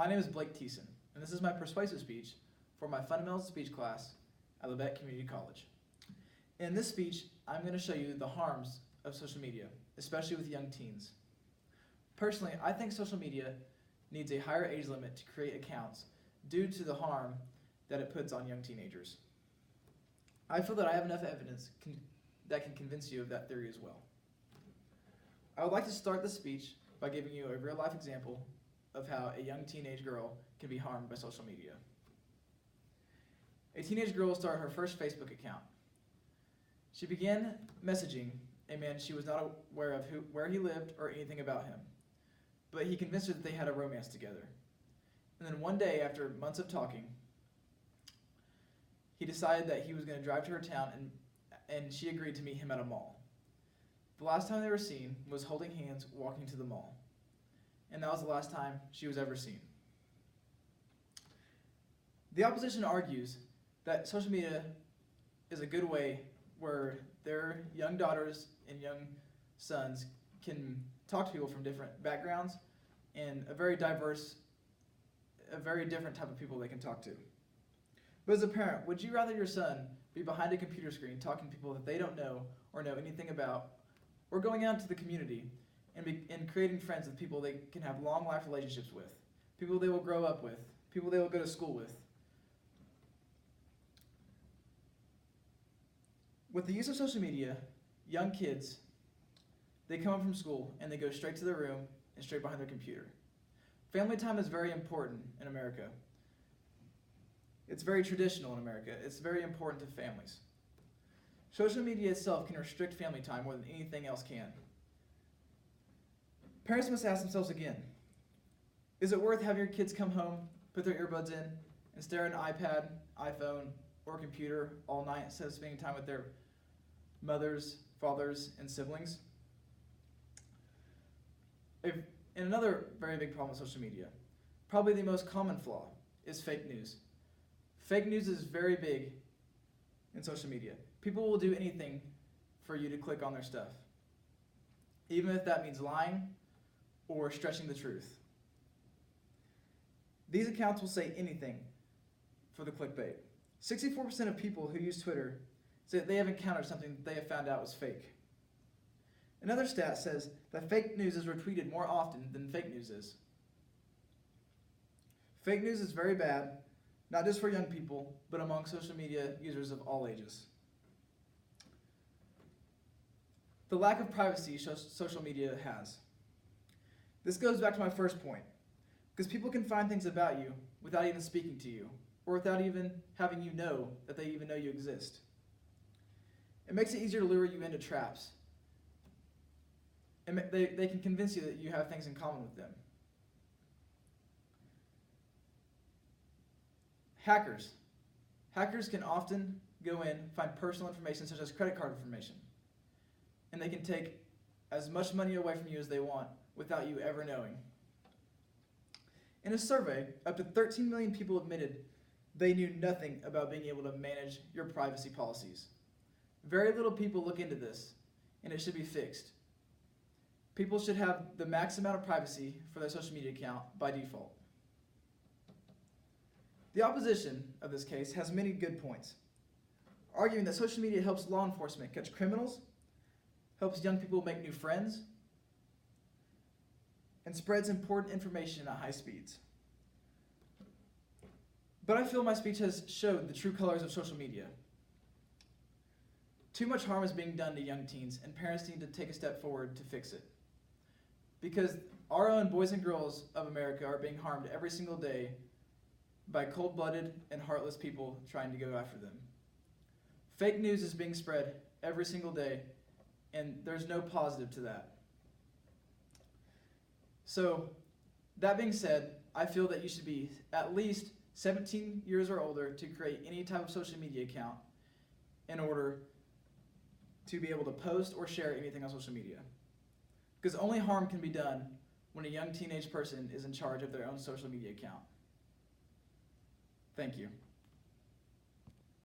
My name is Blake Thiessen, and this is my persuasive speech for my Fundamentals of Speech class at Labette Community College. In this speech, I'm going to show you the harms of social media, especially with young teens. Personally, I think social media needs a higher age limit to create accounts due to the harm that it puts on young teenagers. I feel that I have enough evidence that can convince you of that theory as well. I would like to start this speech by giving you a real-life example of how a young teenage girl can be harmed by social media. A teenage girl started her first Facebook account. She began messaging a man she was not aware of where he lived or anything about him, but he convinced her that they had a romance together. And then one day, after months of talking, he decided that he was going to drive to her town, and she agreed to meet him at a mall. The last time they were seen was holding hands walking to the mall, and that was the last time she was ever seen. The opposition argues that social media is a good way where their young daughters and young sons can talk to people from different backgrounds and a very different type of people they can talk to. But as a parent, would you rather your son be behind a computer screen talking to people that they don't know or know anything about, or going out into the community and creating friends with people they can have long life relationships with, people they will grow up with, people they will go to school with? With the use of social media, young kids, they come home from school and they go straight to their room and straight behind their computer. Family time is very important in America. It's very traditional in America. It's very important to families. Social media itself can restrict family time more than anything else can. Parents must ask themselves again, is it worth having your kids come home, put their earbuds in, and stare at an iPad, iPhone, or computer all night instead of spending time with their mothers, fathers, and siblings? And another very big problem with social media, probably the most common flaw, is fake news. Fake news is very big in social media. People will do anything for you to click on their stuff, even if that means lying or stretching the truth. These accounts will say anything for the clickbait. 64% of people who use Twitter say that they have encountered something that they have found out was fake. Another stat says that fake news is retweeted more often than fake news is. Fake news is very bad, not just for young people, but among social media users of all ages. The lack of privacy social media has. This goes back to my first point, because people can find things about you without even speaking to you, or without even having you know that they even know you exist. It makes it easier to lure you into traps. And they can convince you that you have things in common with them. Hackers can often go in, find personal information such as credit card information, and they can take as much money away from you as they want without you ever knowing. In a survey, up to 13 million people admitted they knew nothing about being able to manage your privacy policies. Very little people look into this, and it should be fixed. People should have the max amount of privacy for their social media account by default. The opposition of this case has many good points, arguing that social media helps law enforcement catch criminals, helps young people make new friends, and spreads important information at high speeds. But I feel my speech has showed the true colors of social media. Too much harm is being done to young teens, and parents need to take a step forward to fix it. Because our own boys and girls of America are being harmed every single day by cold-blooded and heartless people trying to go after them. Fake news is being spread every single day, and there's no positive to that. So, that being said, I feel that you should be at least 17 years or older to create any type of social media account in order to be able to post or share anything on social media. Because only harm can be done when a young teenage person is in charge of their own social media account. Thank you.